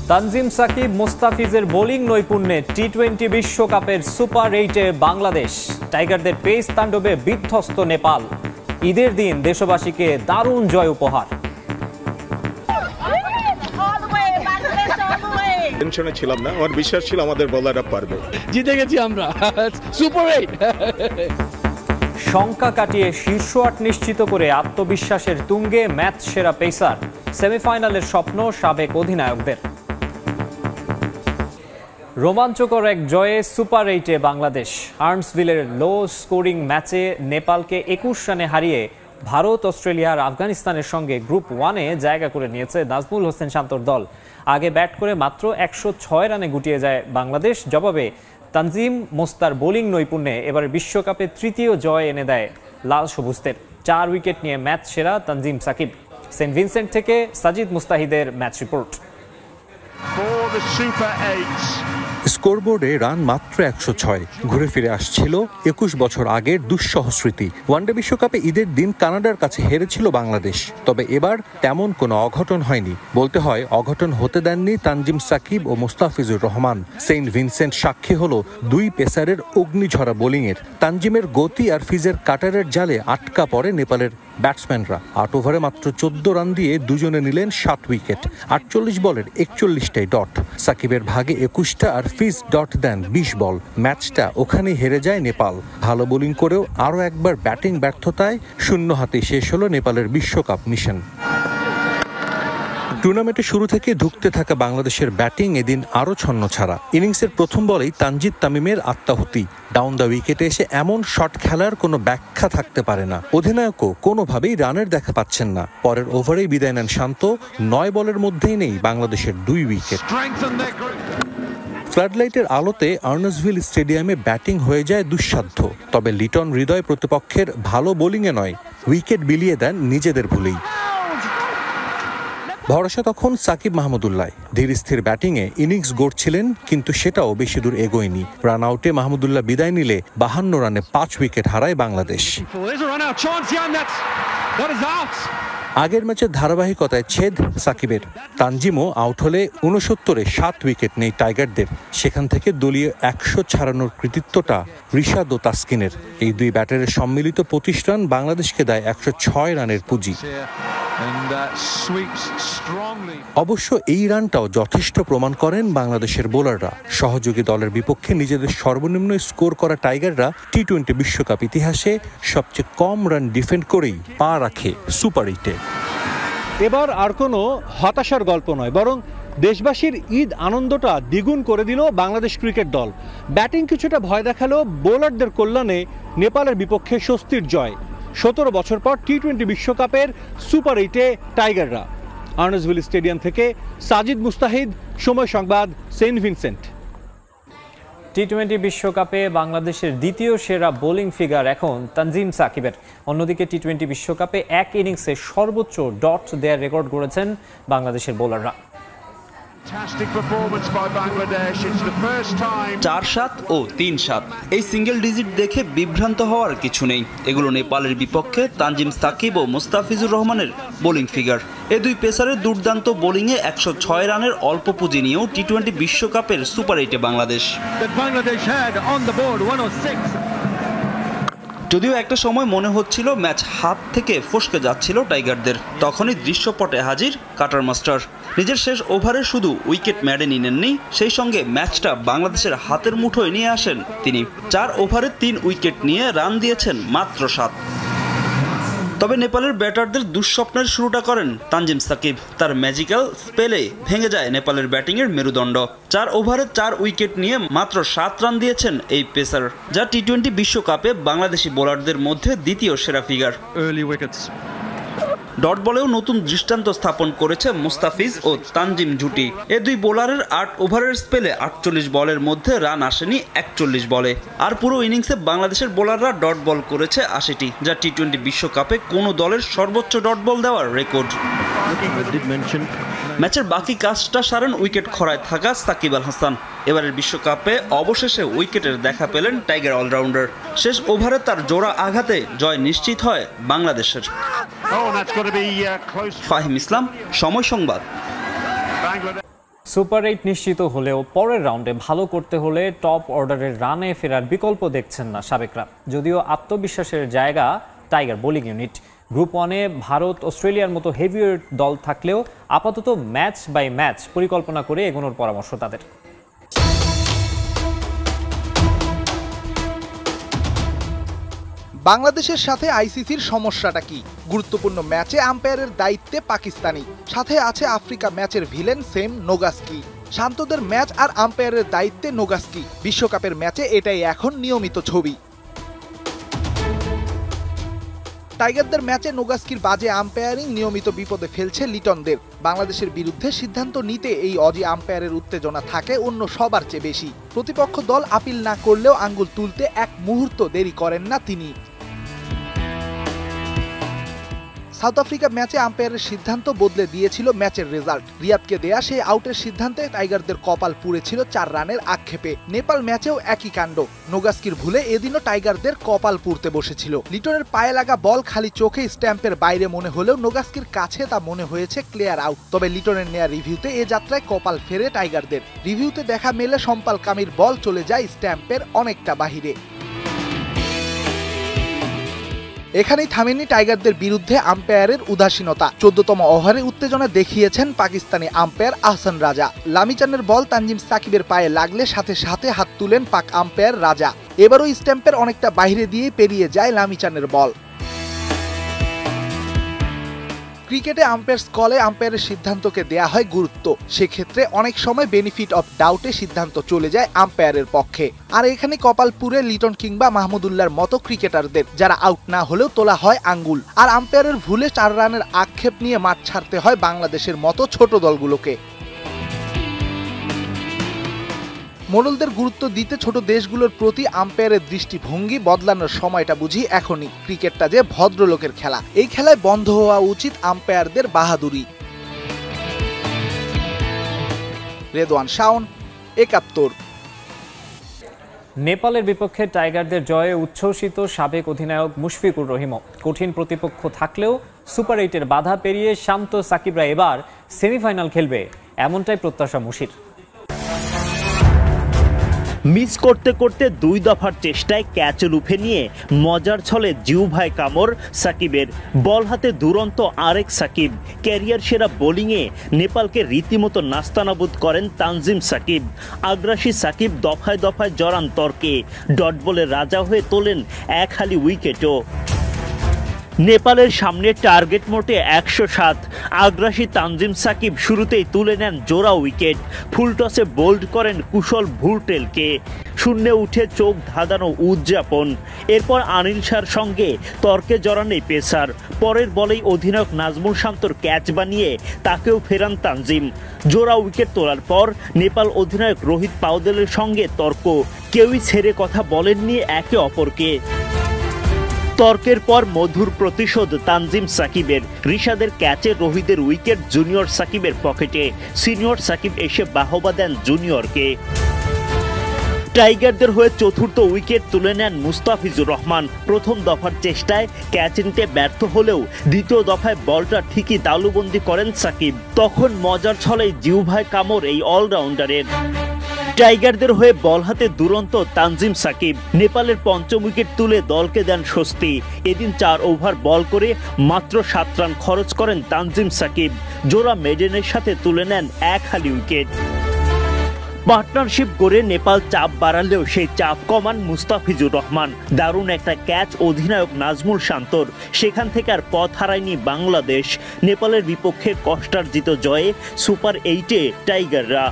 তানজিম সাকিব মুস্তাফিজের বোলিং নৈপুণ্যে টি-20 বিশ্বকাপের সুপার 8-এ বাংলাদেশ। টাইগারদের পেস তাণ্ডবে বিধ্বস্ত নেপাল। ঈদের দিন দেশবাসীকে দারুণ জয় উপহার। টেনশনে ছিলাম না, আমার বিশ্বাস ছিল আমাদের বোলাররা পারবে। জিতে গেছি আমরা, সুপার 8। শঙ্কা কাটিয়ে শীর্ষ 8 নিশ্চিত করে আত্মবিশ্বাসের তুঙ্গে ম্যাচ সেরা পেসার। সেমিফাইনালের স্বপ্ন সাবেক অধিনায়কদের। রোমাঞ্চকর এক জয়ে সুপার 8-এ বাংলাদেশ। আর্নসভিলের লো স্কোরিং ম্যাচে নেপালকে 21 রানে হারিয়ে ভারত, অস্ট্রেলিয়া আর আফগানিস্তানের সঙ্গে গ্রুপ 1-এ জায়গা করে নিয়েছে নাজমুল হোসেন শান্তর দল। আগে ব্যাট করে মাত্র 106 রানে গুটিয়ে যায় বাংলাদেশ। জবাবে তানজিম মোস্তার বোলিং নৈপুণ্যে এবার বিশ্বকাপে তৃতীয় জয় এনে দেয় লাল সবুজদের। 4 উইকেট নিয়ে ম্যাচ সেরা তানজিম সাকিব। সেন্ট ভিনসেন্ট থেকে সাজিদ মুস্তাহিদের ম্যাচ রিপোর্ট। স্কোরবোর্ডে রান মাত্র 106। ঘুরে ফিরে আসছিল 21 বছর আগের দুঃসহ স্মৃতি। ওয়ানডে বিশ্বকাপে ঈদের দিন কানাডার কাছে হেরেছিল বাংলাদেশ। তবে এবার তেমন কোনো অঘটন হয়নি। বলতে হয় অঘটন হতে দেননি তানজিম সাকিব ও মুস্তাফিজুর রহমান। সেন্ট ভিনসেন্ট সাক্ষী হলো দুই পেসারের অগ্নিঝরা বোলিংয়ের। তানজিমের গতি আর ফিজের কাটারের জালে আটকা পড়ে নেপালের ব্যাটসম্যানরা। 8 ওভারে মাত্র 14 রান দিয়ে দুজনে নিলেন 7 উইকেট। 48 বলের 41টাই ডট। সাকিবের ভাগে 21টা আর ফিজ ডট দেন 20 বল। ম্যাচটা ওখানেই হেরে যায় নেপাল। ভালো বোলিং করেও আরও একবার ব্যাটিং ব্যর্থতায় শূন্য হাতে শেষ হলো নেপালের বিশ্বকাপ মিশন। টুর্নামেন্টে শুরু থেকে ধুঁকতে থাকা বাংলাদেশের ব্যাটিং এদিন আরও ছন্নছাড়া। ইনিংসের প্রথম বলেই তানজিদ তামিমের আত্মাহুতি। ডাউন দ্য উইকেটে এসে এমন শট খেলার কোনো ব্যাখ্যা থাকতে পারে না। অধিনায়কও কোনোভাবেই রানের দেখা পাচ্ছেন না। পরের ওভারেই বিদায় নেন শান্ত। 9 বলের মধ্যেই নেই বাংলাদেশের 2 উইকেট। ফ্লাডলাইটের আলোতে আর্নসভিল স্টেডিয়ামে ব্যাটিং হয়ে যায় দুঃসাধ্য। তবে লিটন হৃদয় প্রতিপক্ষের ভালো বোলিংয়ে নয়, উইকেট বিলিয়ে দেন নিজেদের ভুলেই। ভরসা তখন সাকিব মাহমুদুল্লাহ। ধীর স্থির ব্যাটিংয়ে ইনিংস গড়ছিলেন, কিন্তু সেটাও বেশি দূর এগোয়নি। রান আউটে মাহমুদুল্লাহ বিদায় নিলে 52 রানে 5 উইকেট হারায় বাংলাদেশ। আগের ম্যাচের ধারাবাহিকতায় ছেদ সাকিবের। তানজিমও আউট হলে 69-এ 7 উইকেট নেই টাইগারদের। সেখান থেকে দলীয় 100 ছাড়ানোর কৃতিত্বটা রিশাদ ও তাসকিনের। এই দুই ব্যাটারের সম্মিলিত 25 রান বাংলাদেশকে দেয় 106 রানের পুঁজি। অবশ্য এই রানটাও যথেষ্ট প্রমাণ করেন বাংলাদেশের বোলাররা। সহযোগী দলের বিপক্ষে নিজেদের সর্বনিম্ন স্কোর করা টাইগাররা টি-20 বিশ্বকাপ ইতিহাসে সবচেয়ে কম রান ডিফেন্ড করেই পা রাখে সুপার 8-এ। এবার আর কোনো হতাশার গল্প নয়, বরং দেশবাসীর ঈদ আনন্দটা দ্বিগুণ করে দিল বাংলাদেশ ক্রিকেট দল। ব্যাটিং কিছুটা ভয় দেখালেও বোলারদের কল্যাণে নেপালের বিপক্ষে স্বস্তির জয়। 17 বছর পর টি-20 বিশ্বকাপের সুপার 8-এ টাইগাররা। আর্নসভিল স্টেডিয়াম থেকে সাজিদ মুস্তাহিদ, সময় সংবাদ, সেন্ট ভিনসেন্ট। টি-20 বিশ্বকাপে বাংলাদেশের দ্বিতীয় সেরা বোলিং ফিগার এখন তানজিম সাকিবের। অন্যদিকে টি-20 বিশ্বকাপে এক ইনিংসে সর্বোচ্চ ডট দেওয়ার রেকর্ড গড়েছেন বাংলাদেশের বোলাররা। 4-7 ও 3-7 এই সিঙ্গেল ডিজিট দেখে বিভ্রান্ত হওয়ার কিছু নেই। এগুলো নেপালের বিপক্ষে তানজিম সাকিব ও মুস্তাফিজুর রহমানের বোলিং ফিগার। এই দুই পেসারের দুর্দান্ত বোলিংয়ে 106 রানের অল্প পুঁজি নিয়েও টি-20 বিশ্বকাপের সুপার 8-এ বাংলাদেশ। যদিও একটা সময় মনে হচ্ছিল ম্যাচ হাত থেকে ফসকে যাচ্ছিল টাইগারদের, তখনই দৃশ্যপটে হাজির কাটার মাস্টার। নিজের শেষ ওভারে শুধু উইকেট মেডেনই নেননি, সেই সঙ্গে ম্যাচটা বাংলাদেশের হাতের মুঠোয় নিয়ে আসেন তিনি। 4 ওভারে 3 উইকেট নিয়ে রান দিয়েছেন মাত্র 7। তবে নেপালের ব্যাটারদের দুঃস্বপ্নের শুরুটা করেন তানজিম সাকিব। তার ম্যাজিক্যাল স্পেলে ভেঙে যায় নেপালের ব্যাটিংয়ের মেরুদণ্ড। 4 ওভারে 4 উইকেট নিয়ে মাত্র 7 রান দিয়েছেন এই পেসার, যা টি-20 বিশ্বকাপে বাংলাদেশি বোলারদের মধ্যে দ্বিতীয় সেরা ফিগার। ডট বলেও নতুন দৃষ্টান্ত স্থাপন করেছে মুস্তাফিজ ও তানজিম জুটি। এ দুই বোলারের 8 ওভারের স্পেলে 48 বলের মধ্যে রান আসেনি 41 বলে। আর পুরো ইনিংসে বাংলাদেশের বোলাররা ডট বল করেছে 80টি, যা টি-20 বিশ্বকাপে কোনো দলের সর্বোচ্চ ডট বল দেওয়ার রেকর্ড। ম্যাচের বাকি কাজটা সারেন উইকেট খরায় থাকা সাকিব আল হাসান। এবারের বিশ্বকাপে অবশেষে উইকেটের দেখা পেলেন টাইগার অলরাউন্ডার। শেষ ওভারে তার জোড়া আঘাতে জয় নিশ্চিত হয় বাংলাদেশের। ফাহিম ইসলাম, সময় সংবাদ। সুপার 8 নিশ্চিত হলেও পরের রাউন্ডে ভালো করতে হলে টপ অর্ডারের রানে ফেরার বিকল্প দেখছেন না সাবেকরা। যদিও আত্মবিশ্বাসের জায়গা টাইগার বোলিং ইউনিট। গ্রুপ 1-এ ভারত, অস্ট্রেলিয়ার মতো হেভিওয়েট দল থাকলেও আপাতত ম্যাচ বাই ম্যাচ পরিকল্পনা করে এগোনোর পরামর্শ তাদের। বাংলাদেশের সাথে আইসিসির সমস্যাটা কি? গুরুত্বপূর্ণ ম্যাচে আম্পায়ারের দায়িত্বে পাকিস্তানি, সাথে আছে আফ্রিকা ম্যাচের ভিলেন সেম নোগাস্কি। শান্তদের ম্যাচ আর আম্পায়ারের দায়িত্বে নোগাস্কি। বিশ্বকাপের ম্যাচে এটাই এখন নিয়মিত ছবি। টাইগারদের ম্যাচে নোগাস্কির বাজে আম্পায়ারিং নিয়মিত বিপদে ফেলছে লিটনদের। বাংলাদেশের বিরুদ্ধে সিদ্ধান্ত নিতে এই অজি আম্পায়ারের উত্তেজনা থাকে অন্য সবার চেয়ে বেশি। প্রতিপক্ষ দল আপিল না করলেও আঙ্গুল তুলতে এক মুহূর্ত দেরি করেন না তিনি। সাউথ আফ্রিকা ম্যাচে আম্পায়ারের সিদ্ধান্ত বদলে দিয়েছিল ম্যাচের রেজাল্ট। রিয়াদকে দেয়া সেই আউটের সিদ্ধান্তে টাইগারদের কপাল পুড়েছিল 4 রানের আক্ষেপে। নেপাল ম্যাচেও একই কাণ্ড। নোগাস্কির ভুলে এদিনও টাইগারদের কপাল পুড়তে বসেছিল। লিটনের পায়ে লাগা বল খালি চোখে স্ট্যাম্পের বাইরে মনে হলেও নোগাস্কির কাছে তা মনে হয়েছে ক্লিয়ার আউট। তবে লিটনের নেয়া রিভিউতে এ যাত্রায় কপাল ফেরে টাইগারদের। রিভিউতে দেখা মেলে সম্পাল কামির বল চলে যায় স্ট্যাম্পের অনেকটা বাহিরে। এখানেই থামেনি টাইগারদের বিরুদ্ধে আম্পায়ারের উদাসীনতা। 14তম ওভারে উত্তেজনা দেখিয়েছেন পাকিস্তানি আম্পায়ার আহসান রাজা। লামিচানের বল তানজিম সাকিবের পায়ে লাগলে সাথে সাথে হাত তুলেন পাক আম্পায়ার রাজা। এবারও স্ট্যাম্পের অনেকটা বাইরে দিয়ে পেরিয়ে যায় লামিচানের বল। ক্রিকেটে আম্পায়ার্স কলে আম্পায়ারের সিদ্ধান্তকে দেয়া হয় গুরুত্ব। সেক্ষেত্রে অনেক সময় বেনিফিট অফ ডাউটে সিদ্ধান্ত চলে যায় আম্পায়ারের পক্ষে। আর এখানে কপাল পুরে লিটন কিংবা মাহমুদুল্লাহর মতো ক্রিকেটারদের, যারা আউট না হলেও তোলা হয় আঙ্গুল। আর আম্পায়ারের ভুলে 4 রানের আক্ষেপ নিয়ে মাঠ ছাড়তে হয় বাংলাদেশের মতো ছোট দলগুলোকে। মোড়লদের গুরুত্ব দিতে ছোট দেশগুলোর প্রতি আম্পায়ারের দৃষ্টিভঙ্গি বদলানোর সময়টা বুঝি এখনই। ক্রিকেটটা যে ভদ্রলোকের খেলা, এই খেলায় বন্ধ হওয়া উচিত আম্পায়ারদের বাহাদুরি। রেদওয়ান শাওন, 71। নেপালের বিপক্ষে টাইগারদের জয়ে উচ্ছ্বসিত সাবেক অধিনায়ক মুশফিকুর রহিমও। কঠিন প্রতিপক্ষ থাকলেও সুপার 8-এর বাধা পেরিয়ে শান্ত সাকিবরা এবার সেমিফাইনাল খেলবে, এমনটাই প্রত্যাশা মুশির। মিস করতে করতে 2 দফার চেষ্টায় ক্যাচ লুফে নিয়ে মজার ছলে জিউভাই কামর সাকিবের। বল হাতে দুরন্ত আরেক সাকিব। ক্যারিয়ার সেরা বোলিংয়ে নেপালকে রীতিমতো নাস্তানাবুদ করেন তানজিম সাকিব। আগ্রাসী সাকিব দফায় দফায় জড়ান তর্কে। ডট বলে রাজা হয়ে তোলেন এক হালি উইকেটও। নেপালের সামনে টার্গেট মোটে 107। আগ্রাসী তানজিম সাকিব শুরুতেই তুলে নেন জোড়া উইকেট। ফুল টসে বোল্ড করেন কুশল ভুরটেলকে। শূন্যে উঠে চোখ ধাঁধানো উদযাপন। এরপর আনিল শাহর সঙ্গে তর্কে জড়ান এই পেসার। পরের বলেই অধিনায়ক নাজমুল শান্তর ক্যাচ বানিয়ে তাকেও ফেরান তানজিম। জোড়া উইকেট তোলার পর নেপাল অধিনায়ক রোহিত পাউদেলের সঙ্গে তর্ক। কেউই ছেড়ে কথা বলেননি একে অপরকে। তর্কের পর মধুর প্রতিশোধ তানজিম সাকিবের। রিশাদের ক্যাচে রোহিতের উইকেট জুনিয়র সাকিবের পকেটে। সিনিয়র সাকিব এসে বাহবা দেন জুনিয়রকে। টাইগারদের হয়ে চতুর্থ উইকেট তুলে নেন মুস্তাফিজুর রহমান। প্রথম দফার চেষ্টায় ক্যাচ নিতে ব্যর্থ হলেও দ্বিতীয় দফায় বলটা ঠিকই তালুবন্দি করেন সাকিব। তখন মজার ছলেই জিউভাই কামর এই অলরাউন্ডারের। টাইগারদের হয়ে বল হাতে দুরন্ত তানজিম সাকিব। নেপালের পঞ্চম উইকেট তুলে দলকে দেন স্বস্তি। এদিন 4 ওভার বল করে মাত্র 7 রান খরচ করেন তানজিম সাকিব। জোড়া মেডেনের সাথে তুলে নেন এক হালি উইকেট। পার্টনারশিপ করে নেপাল চাপ বাড়ালেও সেই চাপ কমান মুস্তাফিজুর রহমান। দারুণ একটা ক্যাচ অধিনায়ক নাজমুল শান্তর। সেখান থেকে আর পথ হারায়নি বাংলাদেশ। নেপালের বিপক্ষে কষ্টার্জিত জয়ে সুপার 8-এ টাইগাররা।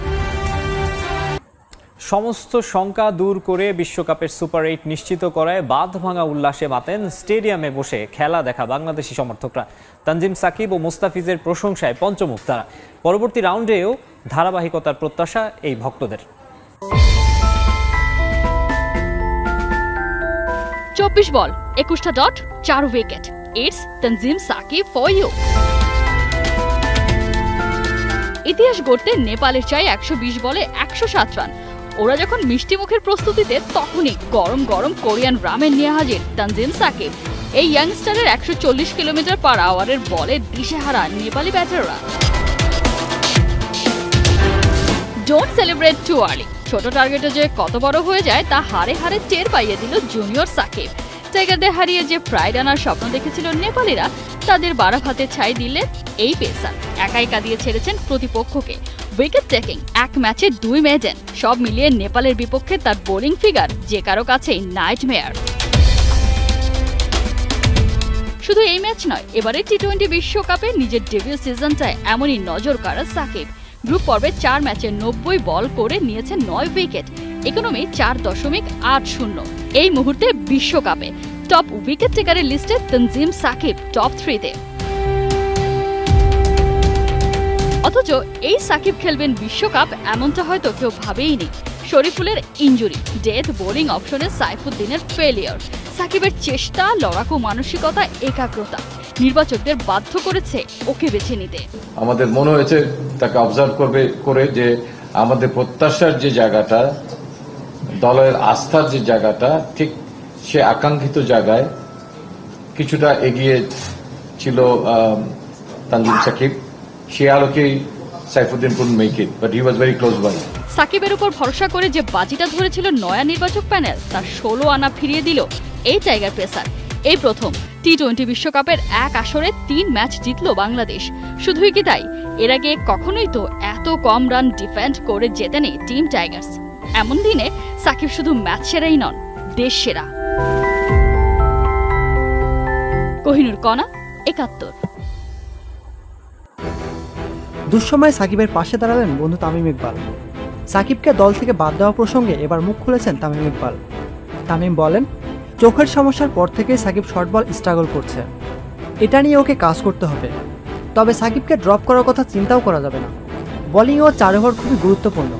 সমস্ত শঙ্কা দূর করে বিশ্বকাপের সুপার 8 নিশ্চিত করায় বাঁধ ভাঙা উল্লাসে মাতেন স্টেডিয়ামে বসে খেলা দেখা বাংলাদেশি সমর্থকরা। তানজিম সাকিব ও মুস্তাফিজের প্রশংসায় পঞ্চমুখ তারা। পরবর্তী রাউন্ডেও ধারাবাহিকতার প্রত্যাশা এই ভক্তদের। 24 বল 21টা dot 4 wicket. It's Tanzim Sakib for you. ইতিহাস গড়তে নেপালের চাই 120 বলে 107 রান। ওরা যখন মিষ্টি মুখের প্রস্তুতিতে, তখনই গরম গরম কোরিয়ান রামেন নিয়ে হাজির তানজিম সাকিব। এই ইয়াংস্টারের 140 কিলোমিটার/আওয়ারের বলে দিশেহারা নেপালি ব্যাটাররা। Don't celebrate too early. ছোট টার্গেটে যে কত বড় হয়ে যায় তা হারে হারে টের পাইয়ে দিল জুনিয়র সাকিব। টাইগারদের হারিয়ে যে প্রাইড আনার স্বপ্ন দেখেছিল নেপালিরা, তাদের বারাভাতে ছাই দিলেন এই পেসার। একাই কাঁদিয়ে ছেড়েছেন প্রতিপক্ষকে। উইকেট টেকিং, এক ম্যাচে 2 মেডেন, সব মিলিয়ে নেপালের বিপক্ষে তার বোলিং ফিগার যে কারো কাছেই নাইটমেয়ার। শুধু এই ম্যাচ নয়, এবারে টি-20 বিশ্বকাপে নিজের ডেবিউ সিজনটায় এমনই নজর কাড়া সাকিব। গ্রুপ পর্বে 4 ম্যাচে 90 বল করে নিয়েছেন 9 উইকেট, ইকোনমি 4.80। এই মুহূর্তে বিশ্বকাপে টপ উইকেট টেকারের লিস্টে তনজিম সাকিব টপ 3-তে। অথচ এই সাকিব খেলবেন বিশ্বকাপ এমনটা হয়তো কেউ ভাবেইনি। শরীফুলের ইনজুরি, ডেথ বোলিং অপশনে সাইফুদ্দিনের ফেলিয়ার, সাকিবের চেষ্টা, লড়াকু মানসিকতা, একাগ্রতা নির্বাচকদের বাধ্য করেছে ওকে বেছে নিতে। আমাদের মনে হয়েছে তাকে অবজার্ভ করে যে আমাদের প্রত্যাশার যে জায়গাটা, দলের আস্থার যে জায়গাটা, ঠিক সে আকাঙ্ক্ষিত জায়গায় কিছুটা এগিয়ে ছিল তানজিম সাকিব। সে আলোকেই Saifuddin couldn't make it, but he was very close by. সাকিবের উপর ভরসা করে যে বাজিটা ধরেছিল নয়া নির্বাচক প্যানেল, তার 16 আনা ফিরিয়ে দিল এই টাইগার পেসার। এই প্রথম টি-20 বিশ্বকাপের এক আসরে 3 ম্যাচ জিতল বাংলাদেশ। শুধুই কি তাই, এর আগে কখনোই তো এত কম রান ডিফেন্ড করে জেতেনি টিম টাইগার্স। এমন দিনে সাকিব শুধু ম্যাচ সেরাই নন, দেশ সেরা। কোহিনুর কণা, 71। দুঃসময়ে সাকিবের পাশে দাঁড়ালেন বন্ধু তামিম ইকবাল। সাকিবকে দল থেকে বাদ দেওয়া প্রসঙ্গে এবার মুখ খুলেছেন তামিম ইকবাল। তামিম বলেন, চোখের সমস্যার পর থেকেই সাকিব শর্ট বল স্ট্রাগল করছে, এটা নিয়ে ওকে কাজ করতে হবে। তবে সাকিবকে ড্রপ করার কথা চিন্তাও করা যাবে না। বোলিং ও 4 ওভার খুবই গুরুত্বপূর্ণ।